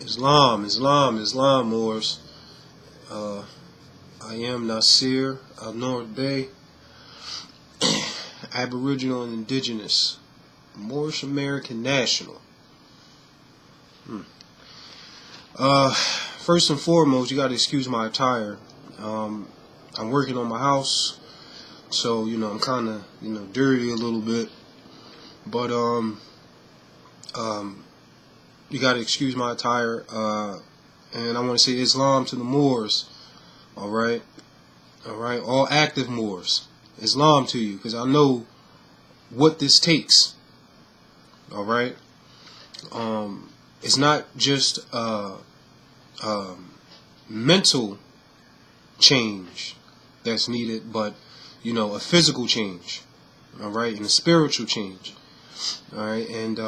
Islam, Moors. I am Nasir Al Nur Bey, Aboriginal and Indigenous, Moorish American National. First and foremost, you got to excuse my attire. I'm working on my house, so I'm kind of dirty a little bit, but you got to excuse my attire. And I want to say Islam to the Moors. All right, all active Moors, Islam to you, because I know what this takes. All right, it's not just mental change that's needed, but a physical change. All right, and a spiritual change. All right, and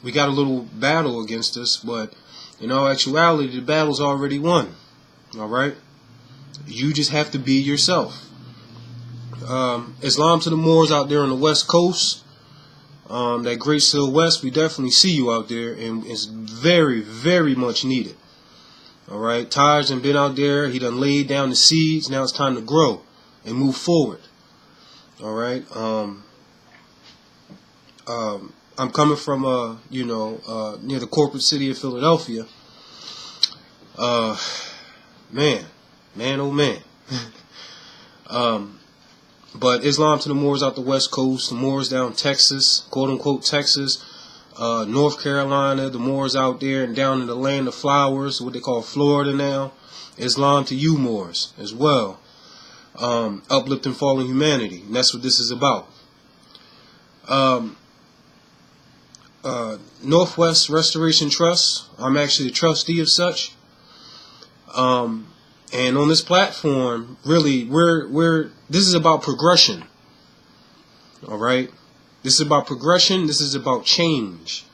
we got a little battle against us, but in all actuality, the battle's already won. All right. You just have to be yourself. Islam to the Moors out there on the West Coast, that great Silhouette, we definitely see you out there, and it's very, very much needed. All right, Taj done been out there. He done laid down the seeds. Now it's time to grow and move forward. All right. I'm coming from near the corporate city of Philadelphia. Man, oh man. But Islam to the Moors out the West Coast, the Moors down Texas, quote unquote Texas, North Carolina, the Moors out there and down in the land of flowers, what they call Florida now. Islam to you Moors as well. Uplifting fallen humanity, and that's what this is about. Northwestrestorationtrust, I'm actually a trustee of such. And on this platform, really, this is about progression. All right, this is about progression. This is about change.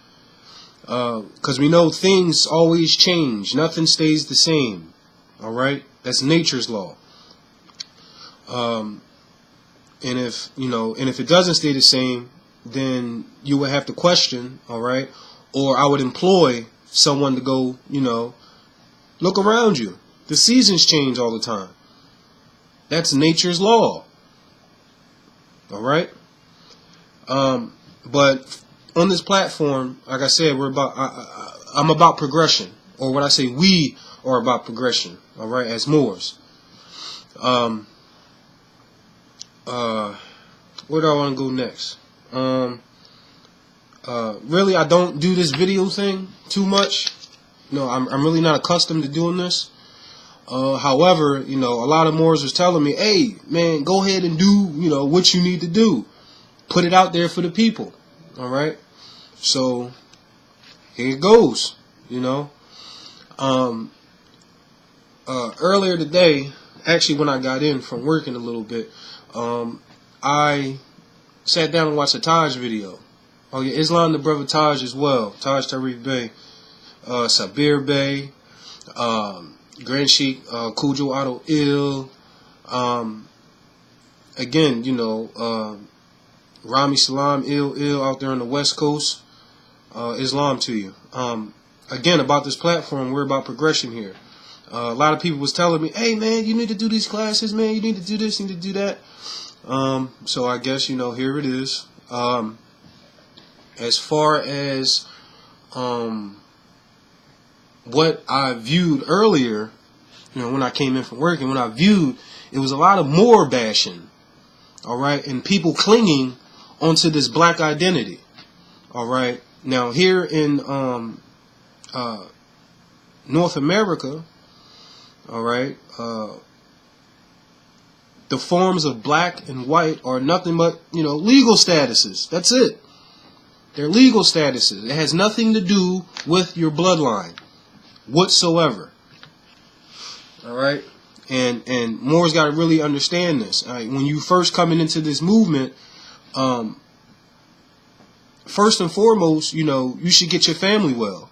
Because we know things always change. Nothing stays the same. All right, that's nature's law. And if it doesn't stay the same, then you would have to question. All right, or I would employ someone to go, look around you. The seasons change all the time. That's nature's law. All right. But on this platform, like I said, I'm about progression, or what I say, we are about progression. All right, as Moors. Where do I want to go next? Really, I don't do this video thing too much. I'm really not accustomed to doing this. However, a lot of Moors was telling me, hey, man, go ahead and do, what you need to do. Put it out there for the people. All right. So here it goes, earlier today, actually, when I got in from working a little bit, I sat down and watched a Taj video. Oh, yeah, Islam, the brother Taj as well. Taj Tariq Bey, Sabir Bey, Grand Sheikh, Kujo Otto Ill, again, Rami Salam Ill out there on the West Coast, Islam to you. Again, about this platform, we're about progression here. A lot of people was telling me, hey man, you need to do these classes, man, you need to do this, you need to do that. So I guess, here it is. As far as what I viewed earlier, when I came in from work, and when I viewed, it was a lot of Moor bashing, all right, and people clinging onto this black identity, all right. Now here in North America, all right, the forms of black and white are nothing but legal statuses. That's it. They're legal statuses. It has nothing to do with your bloodline whatsoever. All right, and Moors got to really understand this. All right? When you first coming into this movement, first and foremost, you should get your family well.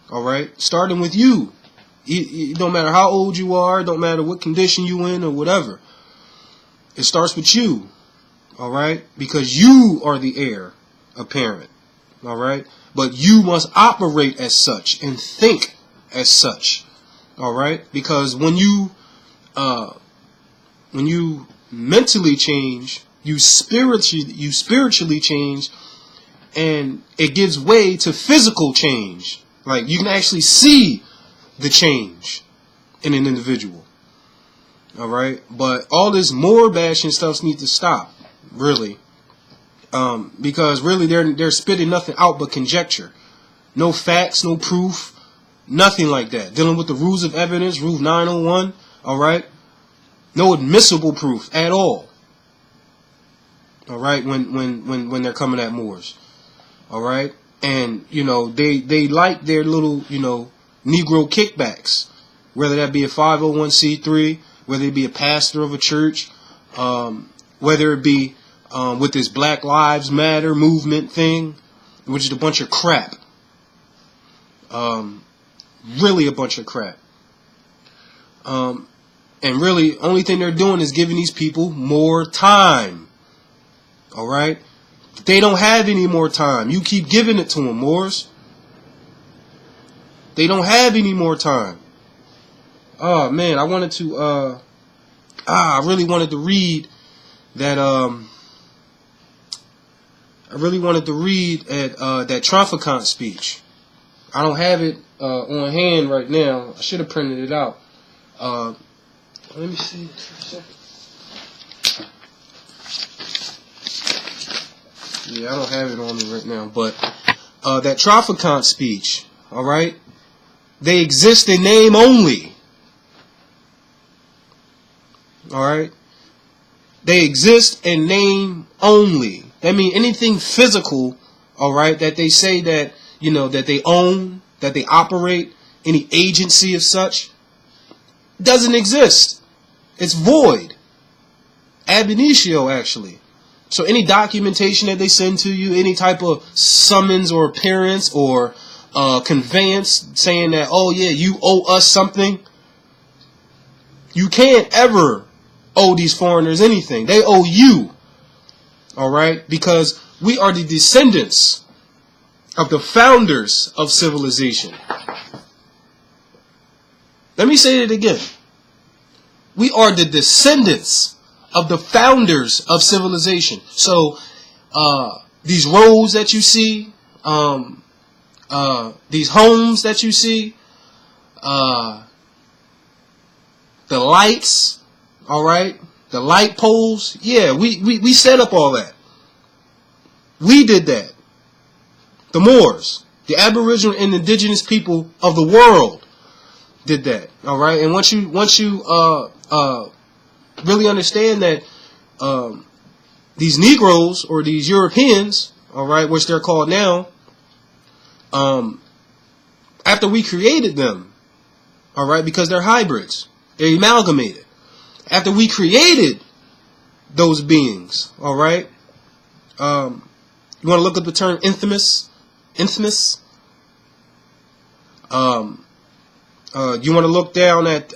All right, starting with you. It don't matter how old you are, it don't matter what condition you in or whatever. It starts with you. All right, because you are the heir apparent. All right, but you must operate as such and think as such. All right, because when you mentally change, you spiritually change, and it gives way to physical change. Like, you can actually see the change in an individual. All right, but all this Moor bashing stuff needs to stop, really, because really they're spitting nothing out but conjecture, no facts, no proof, nothing like that. Dealing with the rules of evidence, Rule 901. All right, no admissible proof at all. All right, when they're coming at Moors. All right, and they like their little Negro kickbacks, whether that be a 501c3, whether it be a pastor of a church, whether it be with this Black Lives Matter movement thing, which is a bunch of crap. Really a bunch of crap. And really, only thing they're doing is giving these people more time. All right? They don't have any more time. You keep giving it to them, Moors. They don't have any more time. Oh man, I wanted to I really wanted to read that I really wanted to read that Trafficant speech. I don't have it on hand right now. I should have printed it out. Let me see for a second. Yeah, I don't have it on me right now, but that Trafficant speech, all right? They exist in name only. All right? They exist in name only. That means anything physical, all right, that they say that, that they own, that they operate, any agency of such, doesn't exist. It's void. Ab initio, actually. So any documentation that they send to you, any type of summons or appearance or conveyance saying that, oh yeah, you owe us something, you can't ever owe these foreigners anything. They owe you. All right? Because we are the descendants of the founders of civilization. Let me say it again. We are the descendants of the founders of civilization. So these roads that you see, these homes that you see, the lights, all right, the light poles, yeah, we set up all that. We did that. The Moors, the Aboriginal and indigenous people of the world did that. All right, and once you really understand that these Negroes or these Europeans, all right, which they're called now, after we created them, all right, because they're hybrids, they're amalgamated. After we created those beings, all right, you want to look up the term infamous? You want to look down at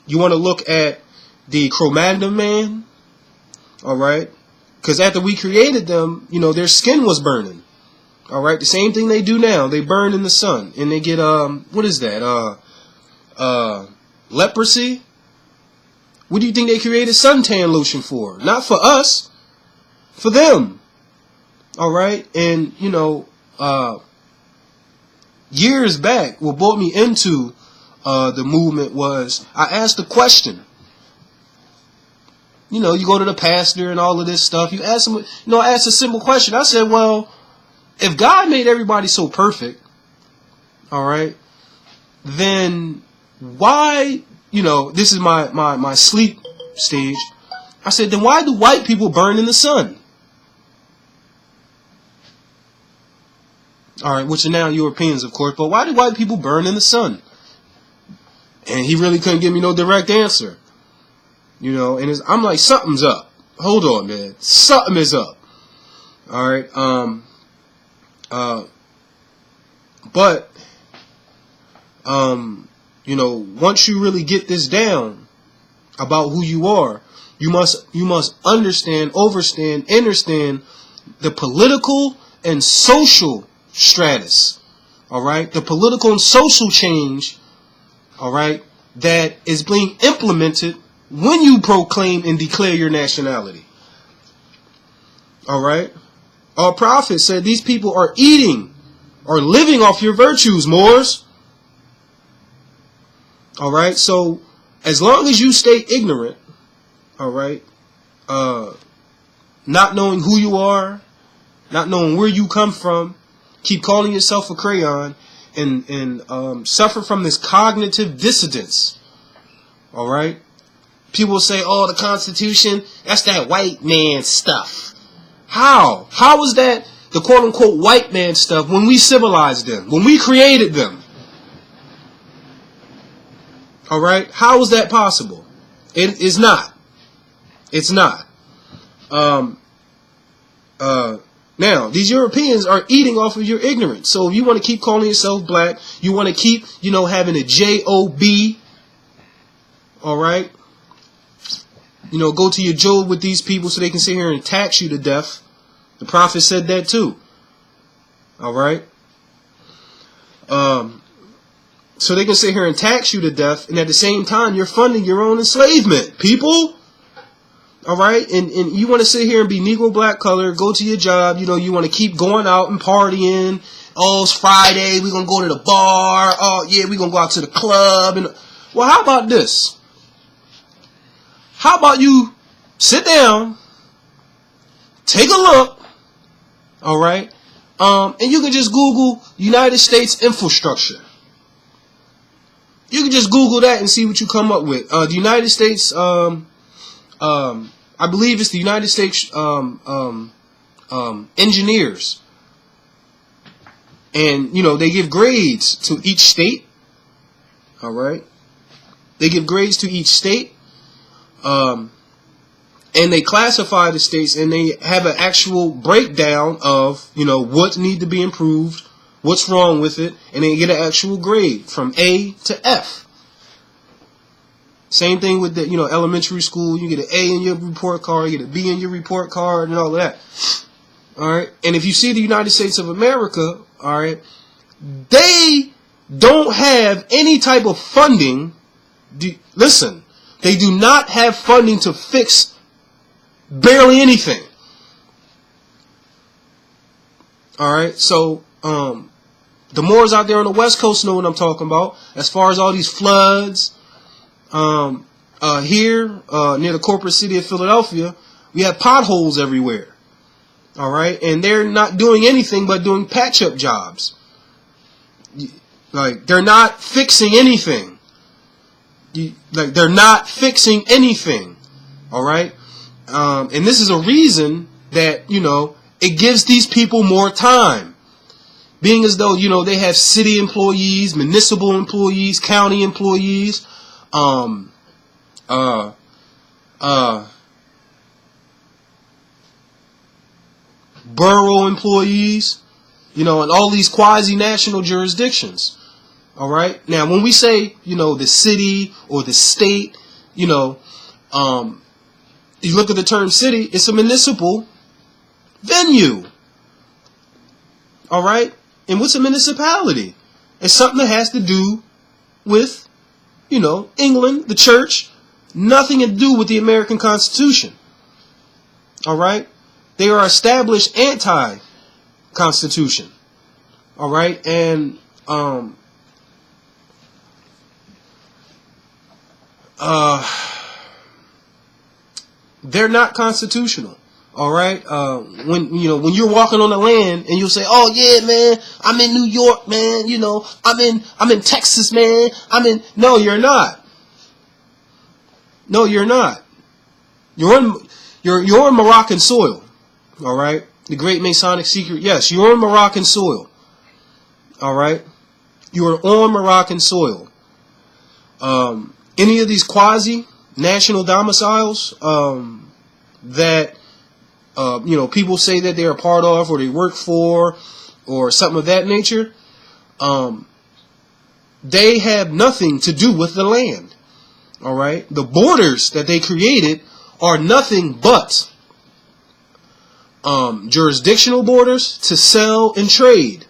you want to look at the Cro-Magnon man, all right? Because after we created them, their skin was burning, all right? The same thing they do now. They burn in the sun, and they get what is that? Leprosy. What do you think they created suntan lotion for? Not for us, for them, all right? And years back, what brought me into the movement was I asked the question. You go to the pastor and all of this stuff. You ask him, I asked a simple question. I said, well, if God made everybody so perfect, all right, then why, this is my sleep stage. I said, then why do white people burn in the sun? All right, which are now Europeans, of course, but why do white people burn in the sun? And he really couldn't give me no direct answer. And I'm like, something's up. Hold on, man. Something is up. All right. But once you really get this down about who you are, you must understand, understand the political and social stratus all right, the political and social change, all right, that is being implemented when you proclaim and declare your nationality. All right. Our prophet said these people are eating or living off your virtues, Moors. All right. So as long as you stay ignorant, all right, not knowing who you are, not knowing where you come from, keep calling yourself a crayon, and suffer from this cognitive dissonance. All right. People say, oh, the Constitution, that's that white man stuff. How? How was that the quote-unquote white man stuff when we civilized them, when we created them? All right? How is that possible? It is not. It's not. Now, these Europeans are eating off of your ignorance. So if you want to keep calling yourself black, you want to keep, having a J-O-B, all right? Go to your Job with these people so they can sit here and tax you to death. The prophet said that too. All right. So they can sit here and tax you to death, and at the same time, you're funding your own enslavement, people. All right. And you want to sit here and be Negro black color, go to your job. You want to keep going out and partying. Oh, it's Friday. We're going to go to the bar. Oh, yeah, we're going to go out to the club. Well, how about this? How about you sit down, take a look, all right, and you can just Google United States infrastructure. You can just Google that and see what you come up with. The United States, I believe it's the United States engineers. And, they give grades to each state, all right. They give grades to each state. And they classify the states, and they have an actual breakdown of, what need to be improved, what's wrong with it, and they get an actual grade from A to F. Same thing with the, elementary school. You get an A in your report card, you get a B in your report card, and all of that. All right. And if you see the United States of America, all right, they don't have any type of funding. Listen. They do not have funding to fix barely anything. All right. So the Moors out there on the West Coast know what I'm talking about. As far as all these floods, here near the corporate city of Philadelphia, we have potholes everywhere. All right. And they're not doing anything but doing patch-up jobs. Like, they're not fixing anything. They're not fixing anything, all right? And this is a reason that, it gives these people more time. Being as though, they have city employees, municipal employees, county employees, borough employees, and all these quasi-national jurisdictions. All right. Now, when we say, the city or the state, you look at the term city, it's a municipal venue. All right. And what's a municipality? It's something that has to do with, England, the church, nothing to do with the American Constitution. All right. They are established anti-Constitution. All right. And, they're not constitutional. All right. When you're walking on the land and you'll say, "Oh yeah, man, I'm in New York, man. I'm in Texas, man. No, you're not. No, you're not. You're on Moroccan soil. All right. The Great Masonic Secret. Yes, you're on Moroccan soil. All right. You are on Moroccan soil. Any of these quasi-national domiciles that people say that they're a part of or they work for or something of that nature, they have nothing to do with the land. All right? The borders that they created are nothing but jurisdictional borders to sell and trade.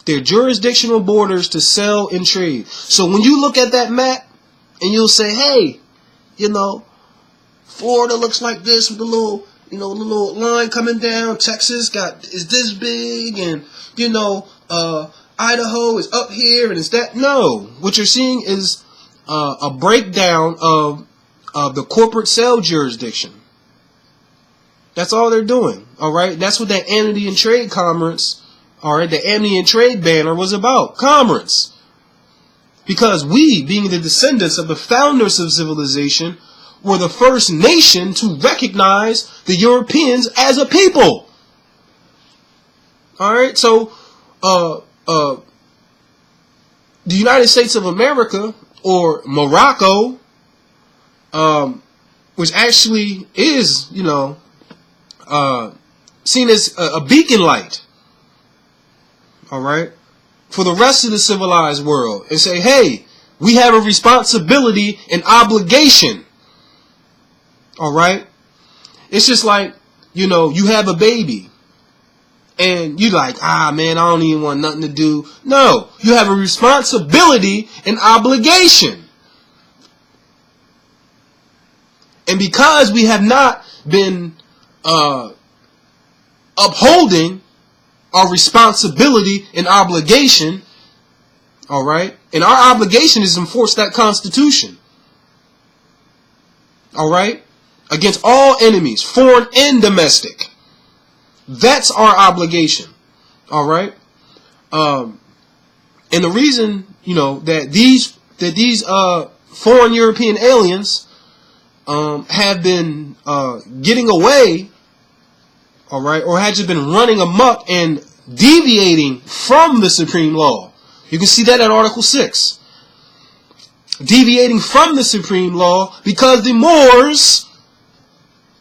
their jurisdictional borders to sell and trade. So when you look at that map and you'll say, hey, you know, Florida looks like this with the little, you know, the little line coming down. Texas is this big, and you know, Idaho is up here, and it's that. No, what you're seeing is a breakdown of the corporate sale jurisdiction. That's all they're doing. All right, that's what that Amity and Trade Conference, all right, the Amity and Trade banner was about. Commerce, because we, being the descendants of the founders of civilization, were the first nation to recognize the Europeans as a people. All right, so the United States of America, or Morocco, which actually is, you know, seen as a beacon light, all right, for the rest of the civilized world, and say, hey, we have a responsibility and obligation. All right, it's just like, you know, you have a baby and you like, man, I don't even want nothing to do. No, you have a responsibility and obligation. And because we have not been upholding our responsibility and obligation, all right, and our obligation is to enforce that Constitution, all right, against all enemies, foreign and domestic. That's our obligation. All right. And the reason, you know, that these foreign European aliens have been getting away, all right, or had just been running amok and deviating from the supreme law. You can see that at Article 6. Deviating from the supreme law because the Moors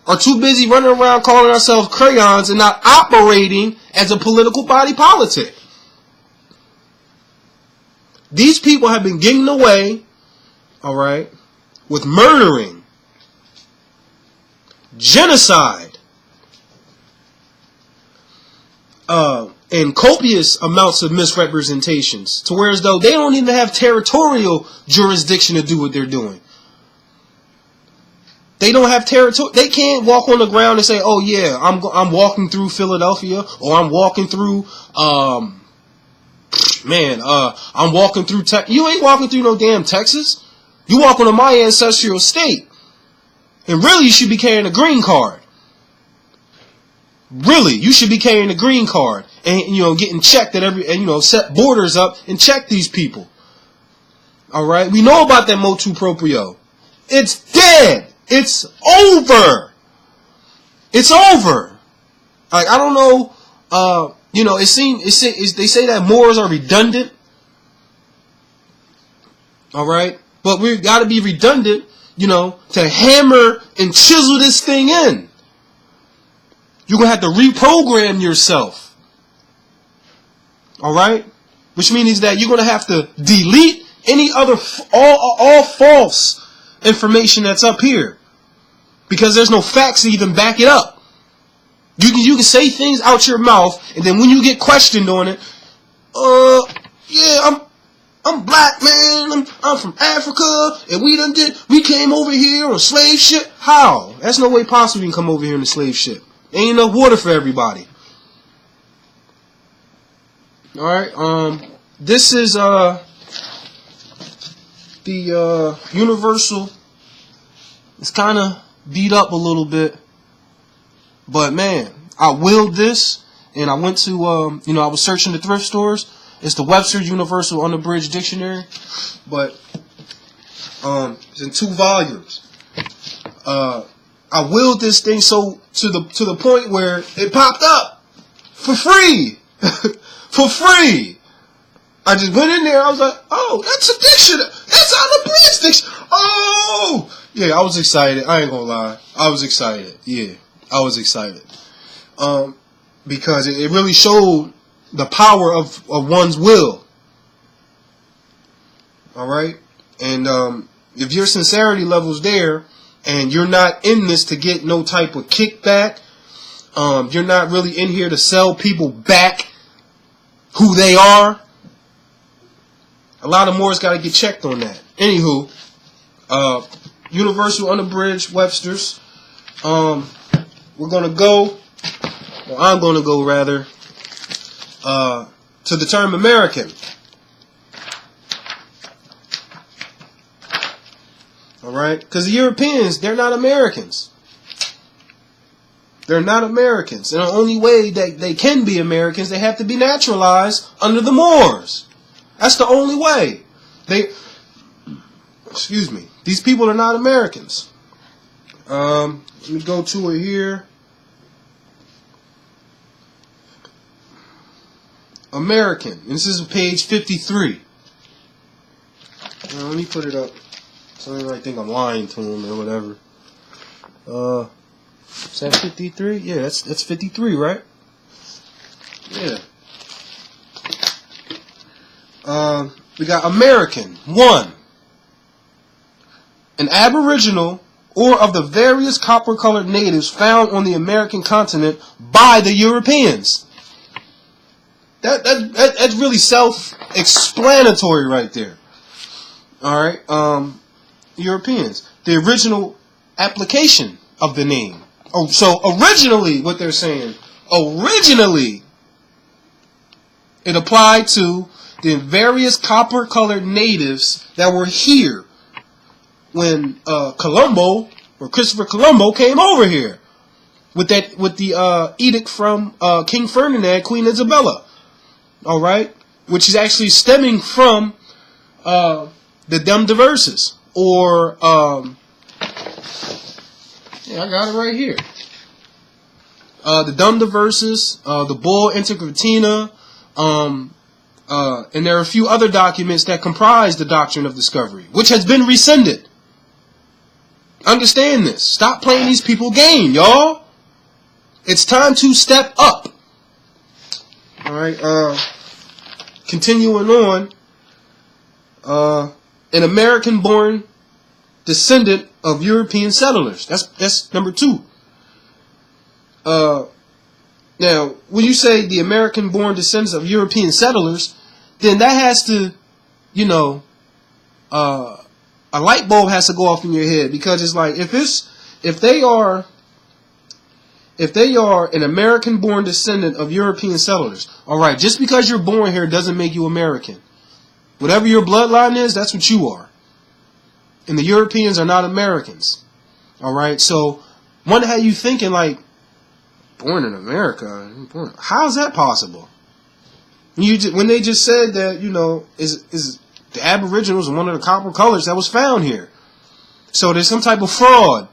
are too busy running around calling ourselves crayons and not operating as a political body politic. These people have been getting away, all right, with murdering, genocide, and copious amounts of misrepresentations, to where as though they don't even have territorial jurisdiction to do what they're doing. They don't have territory. They can't walk on the ground and say, "Oh yeah, I'm walking through Philadelphia, or I'm walking through I'm walking through You ain't walking through no damn Texas. You walking on my ancestral state, and really you should be carrying a green card. Really, you should be carrying a green card, and you know, getting checked at and you know, set borders up and check these people. All right, we know about that motu proprio. It's dead. It's over. It's over. Like, I don't know. You know, they say that Moors are redundant. All right, but we've got to be redundant, you know, to hammer and chisel this thing in. You're gonna have to reprogram yourself. All right, which means that you're gonna have to delete any other all false information that's up here, because there's no facts to even back it up. You can say things out your mouth, and then when you get questioned on it, yeah, I'm black, man. I'm from Africa, and we came over here on slave ship. How? That's no way possible you can come over here on a slave ship. There ain't enough water for everybody. All right. This is the universal. It's kind of beat up a little bit, but man, I willed this, and I went to you know, I was searching the thrift stores. It's the Webster Universal Unabridged Dictionary, but it's in 2 volumes. I willed this thing so to the point where it popped up for free. For free. I just went in there. I was like, oh, that's a dictionary. That's unabridged dictionary. Oh, yeah. I was excited. I ain't gonna lie. I was excited. Yeah, I was excited. Because it really showed the power of one's will. All right, and if your sincerity level's there, and you're not in this to get no type of kickback, you're not really in here to sell people back who they are. A lot of Moors got to get checked on that. Anywho, Universal Unabridged Webster's. We're going to go, or I'm going to go rather, to the term American. Alright? Because the Europeans, they're not Americans. They're not Americans. And the only way that they can be Americans, they have to be naturalized under the Moors. That's the only way. Excuse me. These people are not Americans. Let me go to it here. American. And this is page 53. Let me put it up. So anybody think I'm lying to him or whatever. Is that 53? Yeah, that's 53, right? Yeah. We got American. 1. An aboriginal or of the various copper-colored natives found on the American continent by the Europeans. That's really self-explanatory right there. All right. Europeans. The original application of the name. Oh, so originally, what they're saying, originally, it applied to the various copper-colored natives that were here when Colombo or Christopher Colombo came over here with the edict from King Ferdinand, Queen Isabella. All right, which is actually stemming from the Dem Diverses, or yeah, I got it right here. The Dem Diverses, the Bull Intergratina, and there are a few other documents that comprise the doctrine of discovery, which has been rescinded. Understand this. Stop playing these people game, y'all. It's time to step up. All right. Continuing on. An American-born descendant of European settlers. That's number 2. Now, when you say the American-born descendants of European settlers, then that has to, a light bulb has to go off in your head, because it's like if they are an American-born descendant of European settlers, all right, just because you're born here doesn't make you American. Whatever your bloodline is, that's what you are. And the Europeans are not Americans. All right, so wonder how you thinking like, born in America? How is that possible? When they just said that, is the Aboriginals and one of the copper colors that was found here. So there's some type of fraud.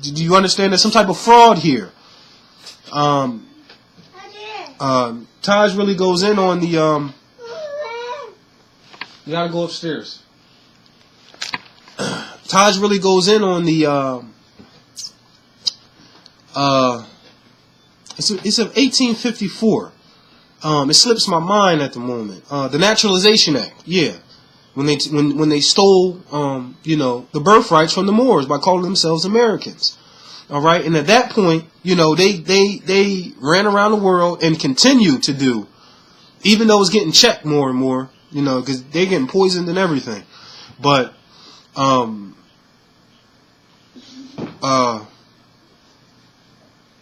Do you understand there's some type of fraud here? Taj really goes in on the you gotta go upstairs. Taj really goes in on the it's of 1854. It slips my mind at the moment. The Naturalization Act, yeah. When they stole the birthrights from the Moors by calling themselves Americans. All right, and at that point, they ran around the world and continue to do, even though it's getting checked more and more, because they're getting poisoned and everything. But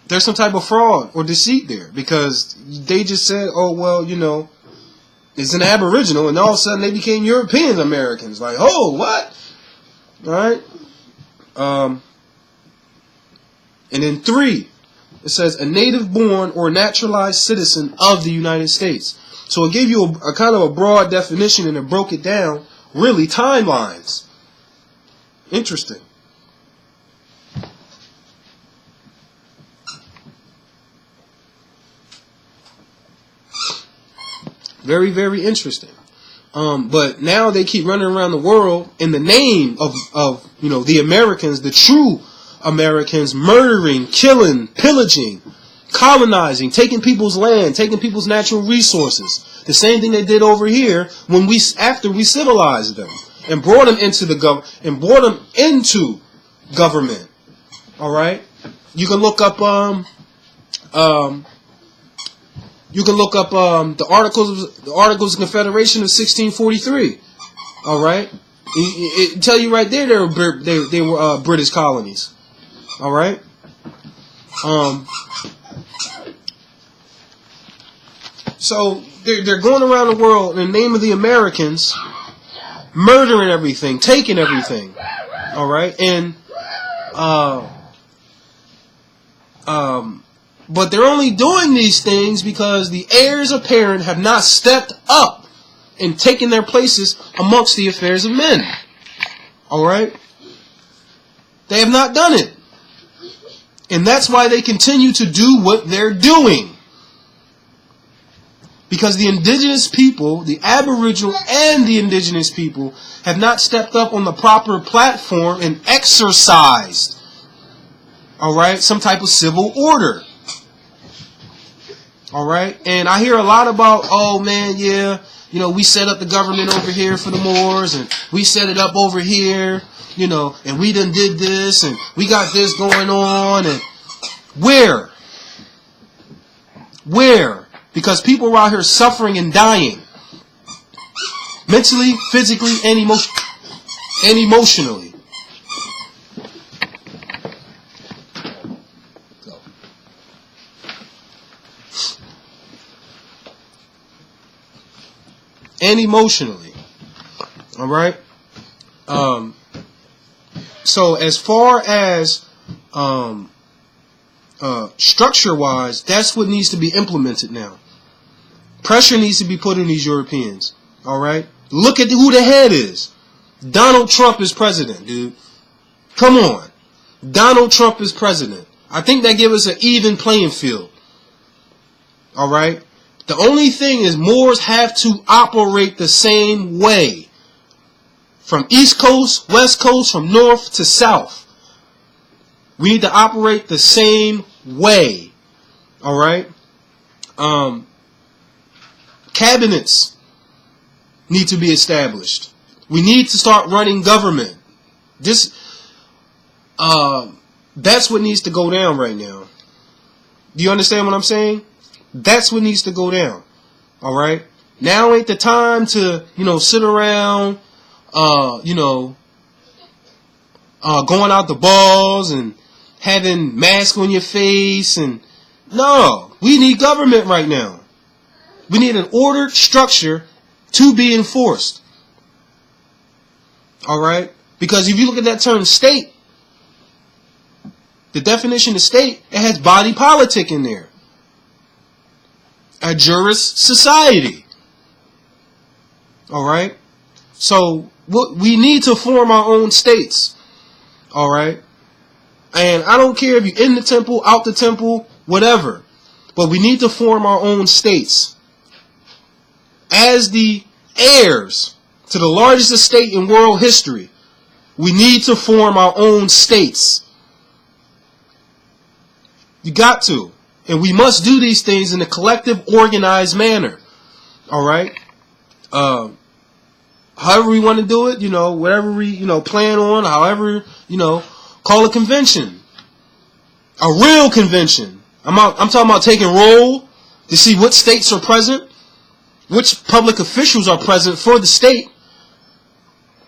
there's some type of fraud or deceit there, because they just said, oh, well, it's an Aboriginal, and all of a sudden they became European Americans. Like, oh, what? All right. And then 3, it says a native-born or naturalized citizen of the United States. So it gave you a kind of a broad definition, and it broke it down, really, timelines. Interesting. Very, very interesting. But now they keep running around the world in the name of the Americans, the true Americans, murdering, killing, pillaging, colonizing, taking people's land, taking people's natural resources. The same thing they did over here after we civilized them and brought them into government. All right, you can look up You can look up the Articles of Confederation of 1643. All right, it tell you right there they were British colonies. All right. So they're going around the world in the name of the Americans, murdering everything, taking everything. All right, and but they're only doing these things because the heirs apparent have not stepped up and taken their places amongst the affairs of men. All right, they have not done it, and that's why they continue to do what they're doing. Because the indigenous people, the Aboriginal and the indigenous people, have not stepped up on the proper platform and exercised, all right, some type of civil order. All right, and I hear a lot about, oh man, yeah, you know, we set up the government over here for the Moors, and we set it up over here, you know, and we done did this, and we got this going on, and where? Because people are out here suffering and dying. Mentally, physically, and emotionally. And emotionally. Alright? So as far as structure-wise, that's what needs to be implemented now. Pressure needs to be put on these Europeans. All right? Look at who the head is. Donald Trump is president, dude. Come on. Donald Trump is president. I think that gives us an even playing field. All right? The only thing is Moors have to operate the same way. From East Coast, West Coast, from North to South. We need to operate the same way. All right? Cabinets need to be established. We need to start running government. That's what needs to go down right now. Do you understand what I'm saying? That's what needs to go down. All right? Now ain't the time to, sit around, going out the balls and having masks on your face. And no, we need government right now. We need an ordered structure to be enforced. All right? Because if you look at that term state, the definition of state, it has body politic in there. A juris society. All right? So we need to form our own states. All right? And I don't care if you're in the temple, out the temple, whatever. But we need to form our own states. As the heirs to the largest estate in world history, we need to form our own states. You got to. And we must do these things in a collective, organized manner. All right? However we want to do it, whatever we, plan on, however, call a convention. A real convention. I'm talking about taking roll to see what states are present. Which public officials are present for the state.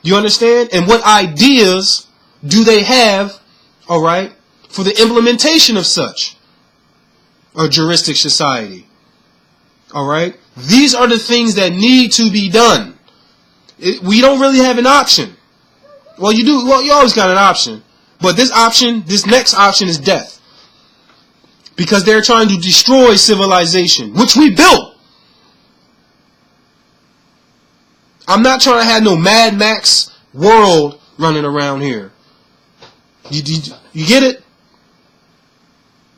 You understand? And what ideas do they have, all right, for the implementation of such a juristic society? All right? These are the things that need to be done. We don't really have an option. Well, you do. Well, you always got an option. But this next option is death. Because they're trying to destroy civilization, which we built. I'm not trying to have no Mad Max world running around here. You get it?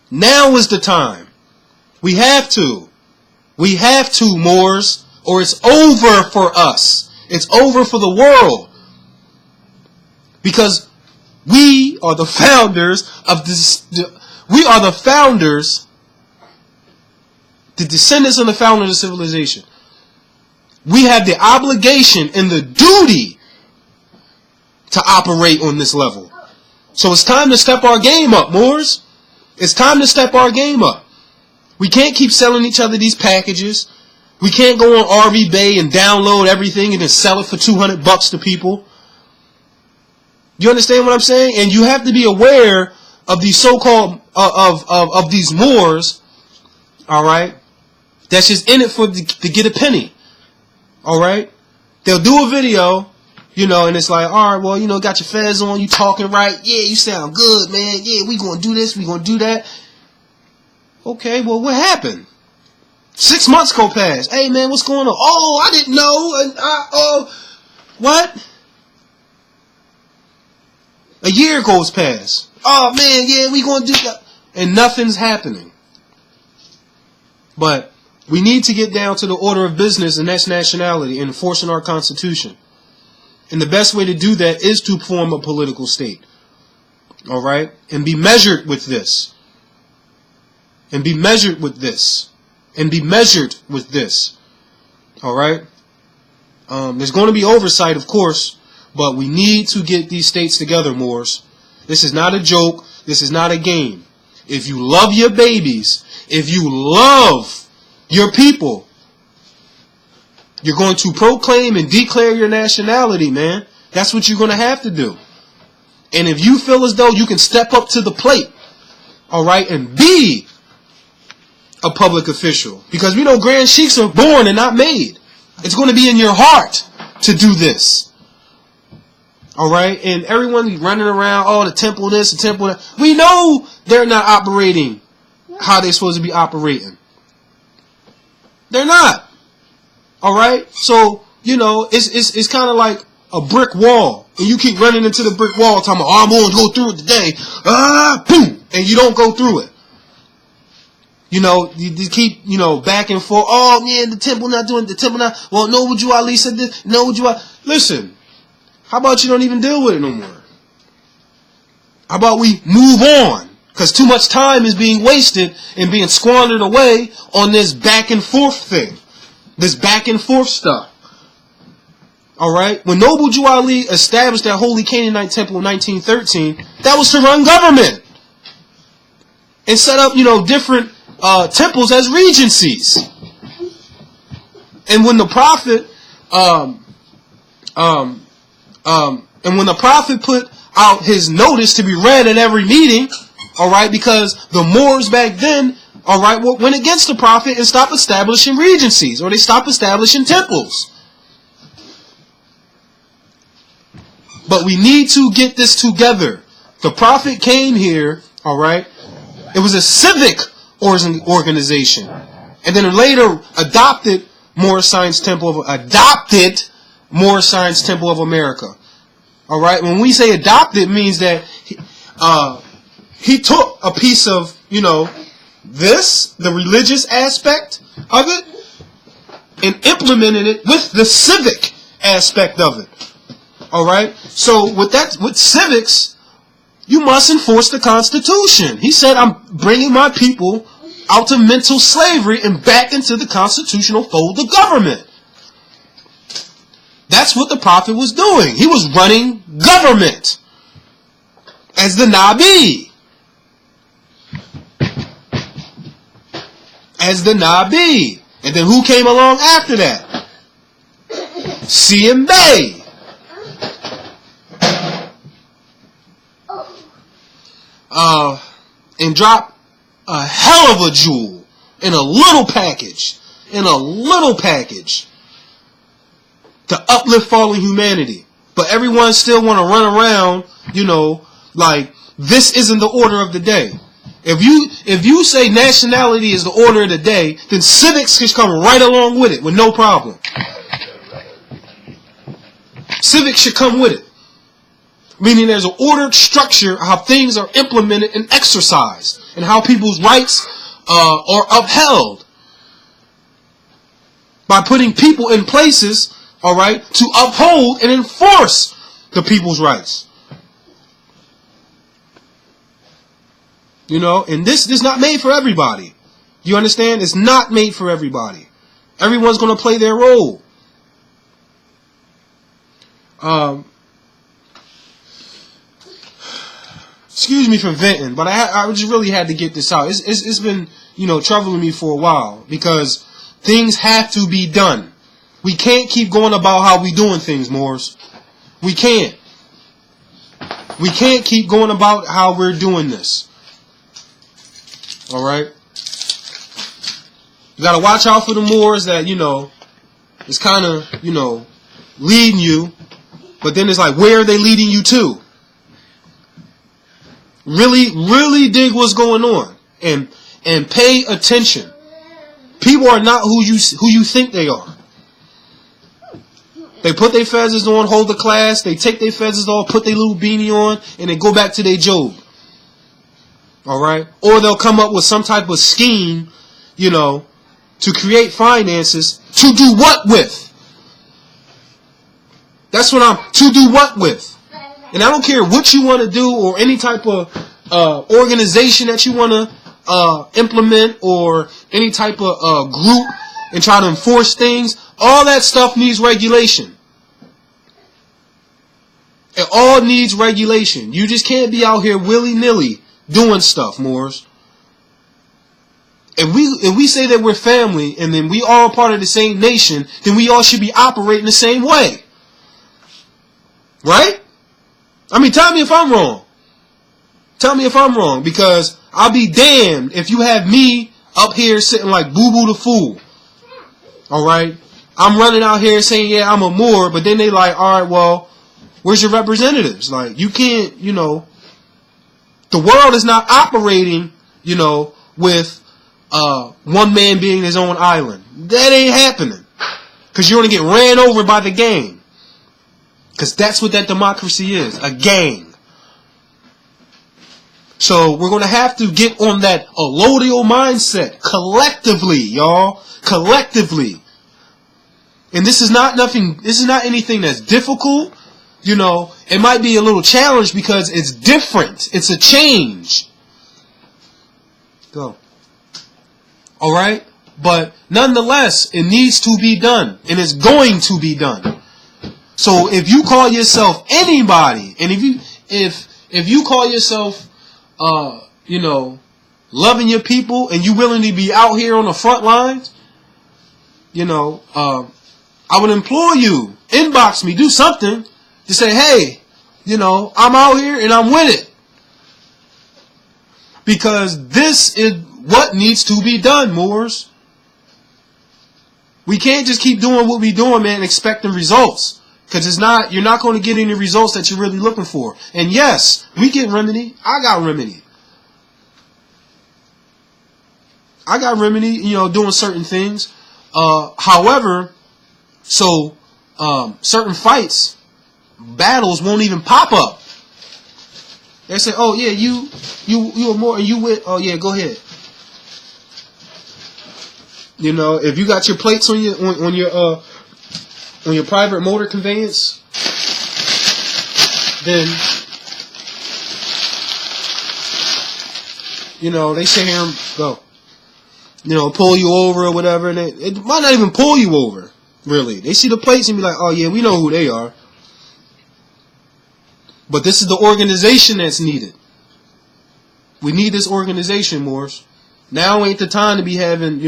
Now is the time. We have to. We have to, Moors, or it's over for us. It's over for the world. Because we are the founders of this. We are the founders, the descendants of the founders of civilization. We have the obligation and the duty to operate on this level. So it's time to step our game up, Moors. It's time to step our game up. We can't keep selling each other these packages. We can't go on RV Bay and download everything and then sell it for $200 to people. You understand what I'm saying? And you have to be aware of these so-called of these Moors, all right? That's just in it to get a penny, all right? They'll do a video, you know, and it's like, all right, well, you know, got your fez on, you talking right, yeah, you sound good, man, yeah, we gonna do this, we gonna do that. Okay, well, what happened? 6 months go past. Hey, man, what's going on? Oh, I didn't know. And what? A year goes past. Oh, man, yeah, we going to do that. And nothing's happening. But we need to get down to the order of business, and that's nationality and enforcing our Constitution. And the best way to do that is to form a political state. All right? And be measured with this. And be measured with this. And be measured with this. All right? There's going to be oversight, of course, but we need to get these states together, Moors. This is not a joke. This is not a game. If you love your babies, if you love your people, you're going to proclaim and declare your nationality, man. That's what you're going to have to do. And if you feel as though you can step up to the plate, all right, and be a public official, because we know grand sheiks are born and not made. It's going to be in your heart to do this. All right? And everyone running around, oh, the temple this, the temple that. We know they're not operating how they're supposed to be operating. They're not. All right? So, you know, it's kind of like a brick wall. And you keep running into the brick wall talking about, oh, I'm going to go through it today. Boom. And you don't go through it. You know, you keep, you know, back and forth. Oh, man, the temple not doing the temple not. Well, no, would you Ali said this? No, would you? Listen, how about you don't even deal with it no more? How about we move on? Because too much time is being wasted and being squandered away on this back and forth thing. This back and forth stuff. All right? When Noble Jew Ali established that Holy Canaanite Temple in 1913, that was to run government. And set up, you know, different temples as regencies. And when the prophet and when the prophet put out his notice to be read at every meeting, all right, because the Moors back then, all right, went against the prophet and stopped establishing regencies, or they stopped establishing temples. But we need to get this together. The prophet came here, all right. It was a civic organization, and then later adopted Moorish Science Temple of America. All right. When we say adopted, it means that he took a piece of, you know, the religious aspect of it, and implemented it with the civic aspect of it. All right. So with civics, you must enforce the Constitution. He said, I'm bringing my people out of mental slavery and back into the constitutional fold of government. That's what the prophet was doing. He was running government as the Nabi. As the Nabi. And then who came along after that? Bey. And drop a hell of a jewel in a little package. To uplift fallen humanity. But everyone still want to run around, you know, like this isn't the order of the day. If you say nationality is the order of the day, then civics can come right along with it with no problem. Civics should come with it. Meaning there's an ordered structure how things are implemented and exercised, and how people's rights are upheld by putting people in places, all right, to uphold and enforce the people's rights. You know, and this is not made for everybody. You understand? It's not made for everybody. Everyone's going to play their role. Excuse me for venting, but I just really had to get this out. It's been, troubling me for a while because things have to be done. We can't keep going about how we doing things, Moors. We can't. We can't keep going about how we're doing this. All right? You got to watch out for the Moors that, it's kind of, leading you. But then it's like, where are they leading you to? Really dig what's going on. And pay attention. People are not who you think they are. They put their feathers on, hold the class, they take their feathers off, put their little beanie on, and they go back to their job. Alright? Or they'll come up with some type of scheme, to create finances. To do what with? That's what to do what with? And I don't care what you want to do or any type of organization that you want to implement or any type of group and try to enforce things. All that stuff needs regulation. It all needs regulation. You just can't be out here willy-nilly doing stuff, Moors. If we say that we're family and then we all part of the same nation, then we all should be operating the same way. Right? I mean, tell me if I'm wrong. Tell me if I'm wrong, because I'll be damned if you have me up here sitting like Boo-Boo the Fool. Alright? I'm running out here saying, yeah, I'm a Moor, but then they like, alright, well, where's your representatives? Like, you can't, the world is not operating, with one man being his own island. That ain't happening. Because you're going to get ran over by the gang. Because that's what that democracy is, a gang. So we're going to have to get on that allodial mindset collectively, y'all. Collectively. And this is not anything that's difficult. It might be a little challenge because it's different. It's a change. Go. Alright? But nonetheless, it needs to be done. And it's going to be done. So if you call yourself anybody, and if you call yourself loving your people and you willing to be out here on the front lines, I would implore you, inbox me, do something to say, hey, I'm out here and I'm with it. Because this is what needs to be done, Moors. We can't just keep doing what we're doing, man, expecting results. Because you're not going to get any results that you're really looking for. And yes, we get remedy. I got remedy. Doing certain things. However, certain fights, battles won't even pop up. They say, oh yeah, you are more, and you with, oh yeah, go ahead. If you got your plates on your private motor conveyance, then they sit here and go, pull you over or whatever, and it might not even pull you over. Really, they see the plates and be like, oh yeah, we know who they are. But this is the organization that's needed. We need this organization, Moors. Now ain't the time to be having,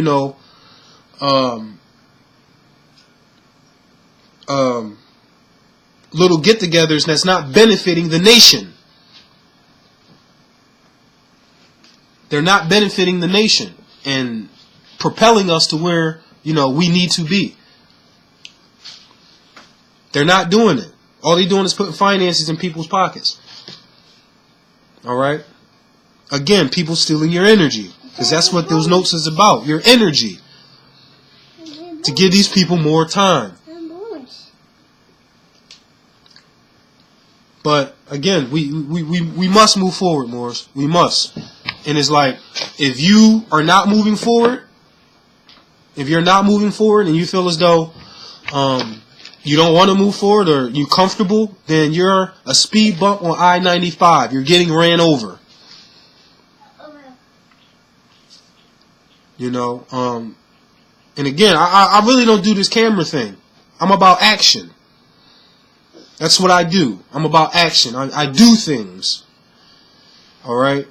little get-togethers that's not benefiting the nation. They're not benefiting the nation and propelling us to where, we need to be. They're not doing it. All they're doing is putting finances in people's pockets. Alright? Again, people stealing your energy. Because that's what those notes is about. Your energy. To give these people more time. But again, we must move forward, Moors. We must. And it's like, if you are not moving forward, if you're not moving forward and you feel as though you don't want to move forward or you're comfortable, then you're a speed bump on I-95. You're getting ran over. And again, I really don't do this camera thing. I'm about action. That's what I do. I'm about action. I do things. All right.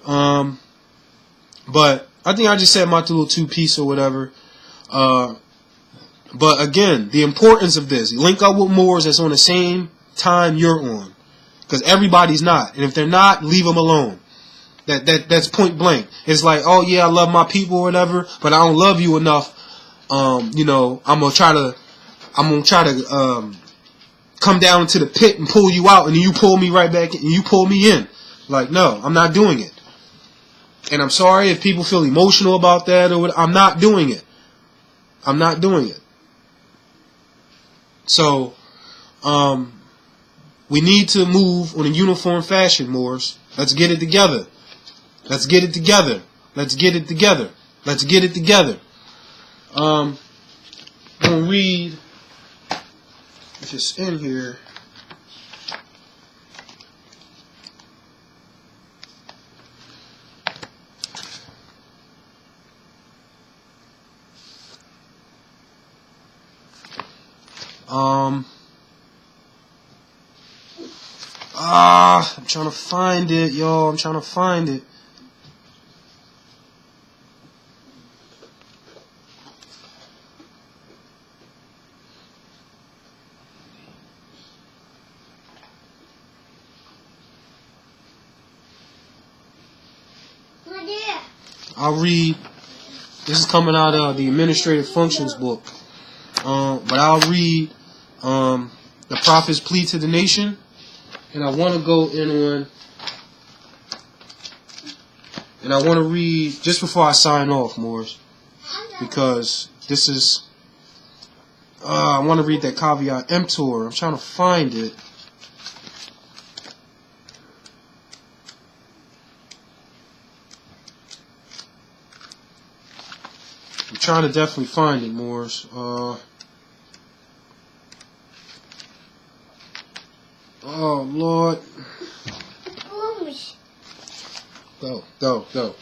But I think I just said my little two-piece or whatever. But again, the importance of this. You link up with Moors that's on the same time you're on. Because everybody's not. And if they're not, leave them alone. That's point blank. It's like, oh yeah, I love my people or whatever, but I don't love you enough. You know, I'm gonna try to come down into the pit and pull you out, and then you pull me right back and you pull me in. Like, no, I'm not doing it. And I'm sorry if people feel emotional about that or what. I'm not doing it. I'm not doing it. So, we need to move on a uniform fashion, Moors. Let's get it together. Let's get it together. Let's get it together. Let's get it together. I'm going to read, if it's in here. I'm trying to find it, y'all. I'm trying to find it. I'll read. This is coming out of the Administrative Functions book. But I'll read the Prophet's Plea to the Nation. And I want to go in on, and I want to read, just before I sign off, Moors, because this is, I want to read that caveat emptor. I'm trying to find it. I'm trying to definitely find it, Moors. Oh, Lord. Go, go, go.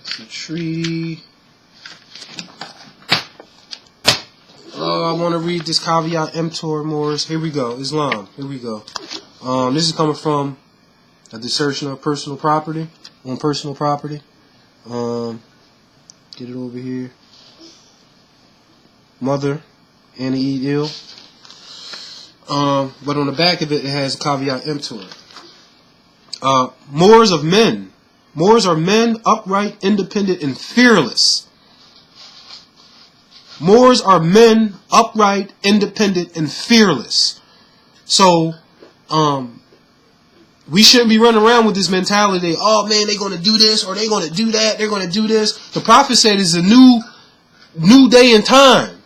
It's a tree. Oh, I want to read this caveat emptor, Moors. Here we go. Islam. Here we go. This is coming from a desertion of personal property. On personal property. Get it over here. Mother, Anna E. Ill. But on the back of it, it has caveat emptor. Moors of men. Moors are men upright, independent, and fearless. Moors are men upright, independent, and fearless. So, we shouldn't be running around with this mentality. Oh man, they're going to do this or they're going to do that. They're going to do this. The Prophet said it's a new day and time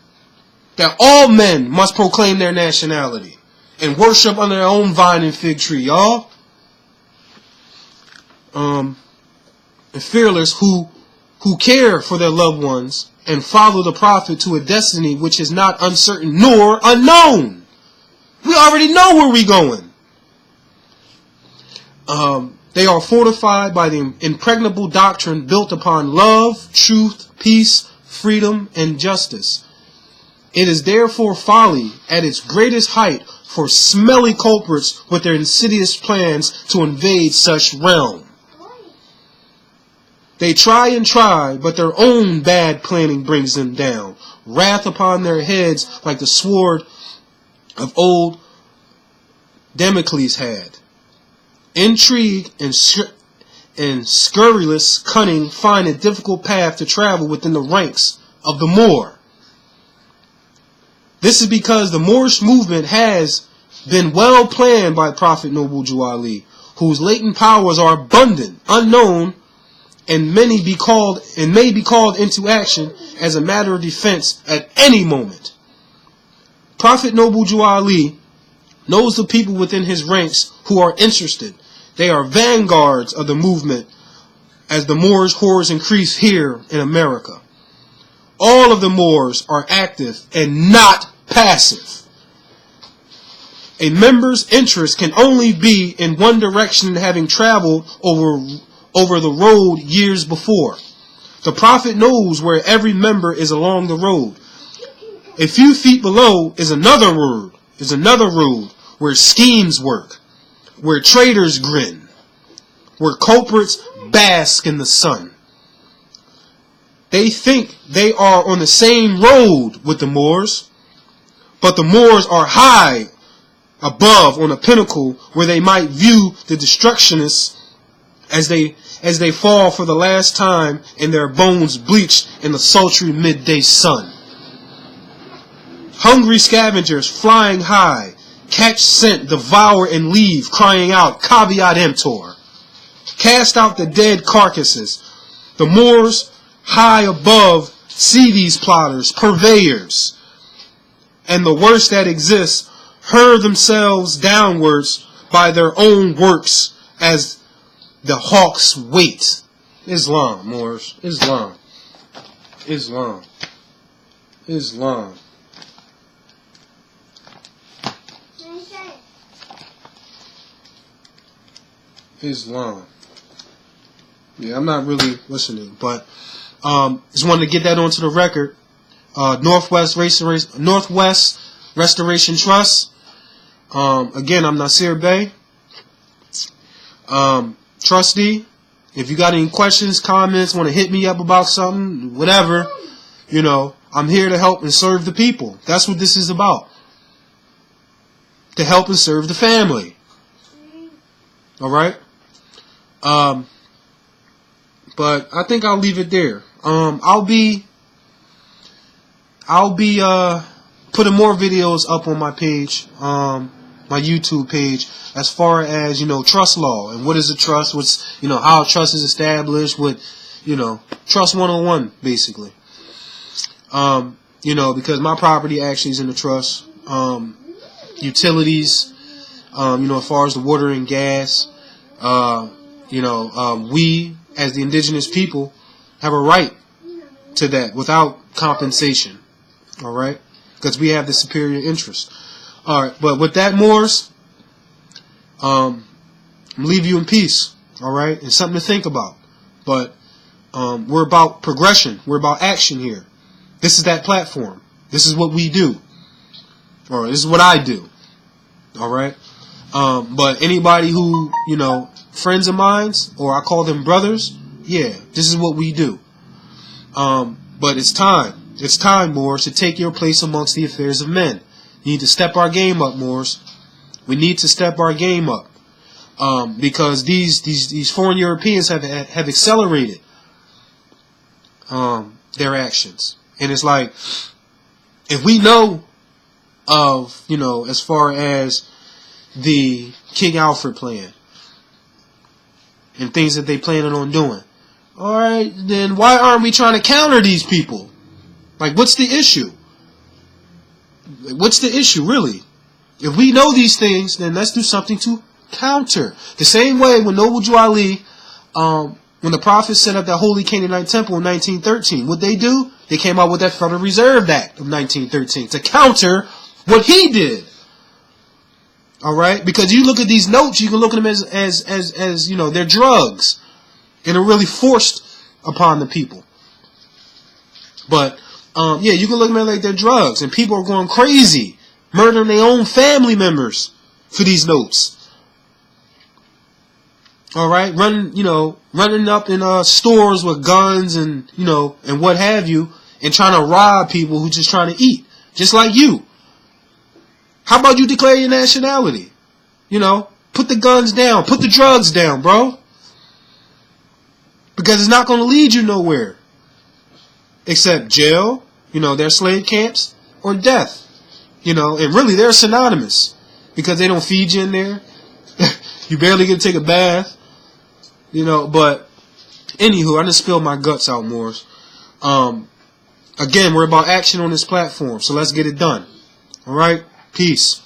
that all men must proclaim their nationality and worship under their own vine and fig tree, y'all. And fearless who care for their loved ones and follow the Prophet to a destiny which is not uncertain nor unknown. We already know where we're going. They are fortified by the impregnable doctrine built upon love, truth, peace, freedom, and justice. It is therefore folly at its greatest height for smelly culprits with their insidious plans to invade such realm. They try and try, but their own bad planning brings them down. Wrath upon their heads like the sword of old Damocles had. Intrigue and scurrilous cunning find a difficult path to travel within the ranks of the Moor. This is because the Moorish movement has been well planned by Prophet Noble Juwali, whose latent powers are abundant, unknown, and may be called into action as a matter of defense at any moment. Prophet Noble Juwali knows the people within his ranks who are interested. They are vanguards of the movement as the Moorish horrors increase here in America. All of the Moors are active and not passive. A member's interest can only be in one direction, having traveled over the road years before. The Prophet knows where every member is along the road. A few feet below is another road, where schemes work, where traitors grin, where culprits bask in the sun. They think they are on the same road with the Moors, but the Moors are high above on a pinnacle where they might view the destructionists as they fall for the last time and their bones bleached in the sultry midday sun. Hungry scavengers flying high, catch scent, devour and leave, crying out, caveat emptor. Cast out the dead carcasses. The Moors high above see these plotters, purveyors, and the worst that exists hurl themselves downwards by their own works as the hawks wait. Islam, Moors. Islam. Islam. Islam. Islam. Yeah, I'm not really listening, but just wanted to get that onto the record. Northwest Restoration Trust. Again, I'm Nasir Bey. Trustee, if you got any questions, comments, want to hit me up about something, whatever, you know, I'm here to help and serve the people. That's what this is about. To help and serve the family. Alright? But I think I'll leave it there. I'll be putting more videos up on my page, my YouTube page, as far as, you know, trust law and what is a trust, what's, you know, how a trust is established, what, you know, trust 101 basically. You know, because my property actually is in the trust. Utilities, you know, as far as the water and gas, you know, we as the indigenous people have a right to that without compensation. All right, because we have the superior interest. All right, but with that, Moors, I'm leave you in peace. All right, and something to think about. But we're about progression. We're about action here. This is that platform. This is what we do. Or this is what I do. All right. But anybody who, you know, friends of mine, or I call them brothers, yeah, this is what we do. But it's time. It's time, Moors, to take your place amongst the affairs of men. You need to step our game up, Moors. We need to step our game up. Because these foreign Europeans have accelerated their actions. And it's like, if we know of, you know, as far as the King Alfred plan and things that they planning on doing, all right, then why aren't we trying to counter these people? Like, what's the issue? What's the issue, really? If we know these things, then let's do something to counter. The same way when Noble Jew Ali, when the Prophet set up that Holy Canaanite Temple in 1913, what they do? They came out with that Federal Reserve Act of 1913 to counter what he did. All right? Because you look at these notes, you can look at them as you know, they're drugs. And they're really forced upon the people. But, yeah, you can look at them like they're drugs. And people are going crazy, murdering their own family members for these notes. All right? Running up in stores with guns and, you know, and what have you, and trying to rob people who just trying to eat. Just like you. How about you declare your nationality? You know, put the guns down. Put the drugs down, bro. Because it's not going to lead you nowhere. Except jail, you know, their slave camps, or death. You know, and really they're synonymous. Because they don't feed you in there. You barely get to take a bath. You know, but anywho, I just spilled my guts out, Moors. Again, we're about action on this platform, so let's get it done. All right? Peace.